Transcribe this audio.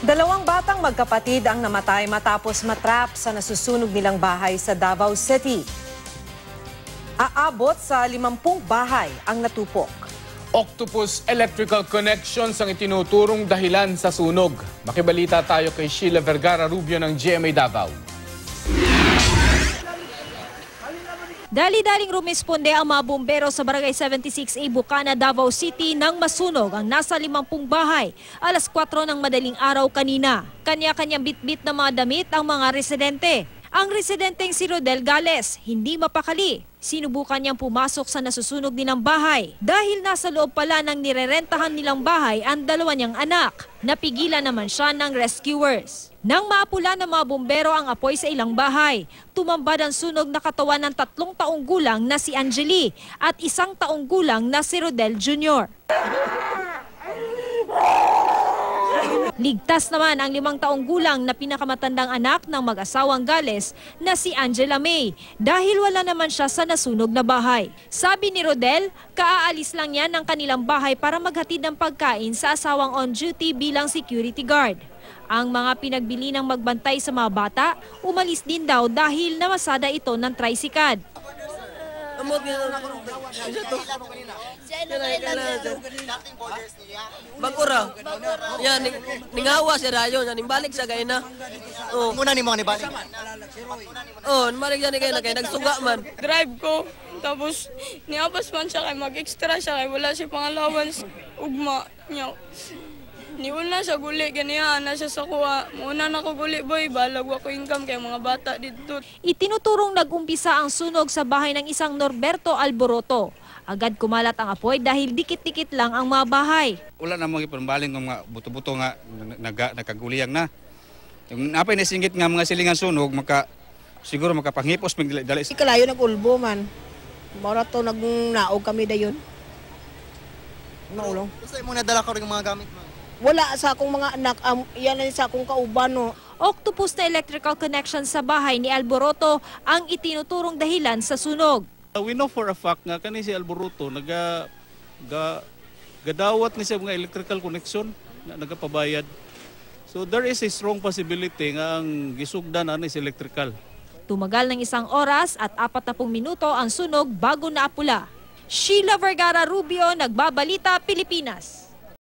Dalawang batang magkapatid ang namatay matapos matrap sa nasusunog nilang bahay sa Davao City. Aabot sa 50 bahay ang natupok. Octopus electrical connections ang itinuturong dahilan sa sunog. Makibalita tayo kay Sheila Vergara Rubio ng GMA Davao. Dali-daling rumisponde ang mga bumbero sa Barangay 76A Bukana, Davao City nang masunog ang nasa 50 bahay. Alas 4 ng madaling araw kanina. Kanya-kanyang bitbit na mga damit ang mga residente. Ang residenteng si Rodel Gales, hindi mapakali. Sinubukan niyang pumasok sa nasusunog nilang bahay dahil nasa loob pala ng nirerentahan nilang bahay ang dalawa niyang anak. Napigilan naman siya ng rescuers. Nang maapula ng mga bumbero ang apoy sa ilang bahay, tumambad ang sunog na katawan ng 3 taong gulang na si Angeli at 1 taong gulang na si Rodel Jr. Ligtas naman ang 5 taong gulang na pinakamatandang anak ng mag-asawang Gales na si Angela May dahil wala naman siya sa nasunog na bahay. Sabi ni Rodel, kaaalis lang yan ng kanilang bahay para maghatid ng pagkain sa asawang on duty bilang security guard. Ang mga pinagbili ng magbantay sa mga bata, umalis din daw dahil namasada ito ng tricycad. Bagura. Yan, ningawa si Rayo, nimbalik sa gay na. Oh. Muna ni mga nibalik. Oh, nibalik siya ni gay na kay nagsuga man. Drive ko, tapos niabas man siya kay mag-extra siya kay wala siya pangalawan ugma niya. Niuna siya guli, ganiyan na siya sa kuha. Muna na ko guli boy, balag ko income kay mga bata dito. Itinuturong nag-umpisa ang sunog sa bahay ng isang Norberto Alboroto. Agad kumalat ang apoy dahil dikit-dikit lang ang mga bahay. Wala na mga ipambaling ng mga buto-buto nga nagkaguliyang na. Yung napay nasinggit nga mga silingan sunog, siguro makapanghipos dali. Kalayo nag-ulbo man. Mora to nagnaog kami dayon. Maulong. Gusto mo nadala ko rin mga gamit mo? Wala sa akong mga anak, yan na sa akong kauban. No. Octopus na electrical connection sa bahay ni Alboroto ang itinuturong dahilan sa sunog. We know for a fact nga kani si Alboroto gadawat ni siya mga electrical connection na nagapabayad. So there is a strong possibility nga ang gisugdan ani si electrical. Tumagal ng 1 oras at 40 minuto ang sunog bago naapula. Sheila Vergara Rubio, Nagbabalita, Pilipinas.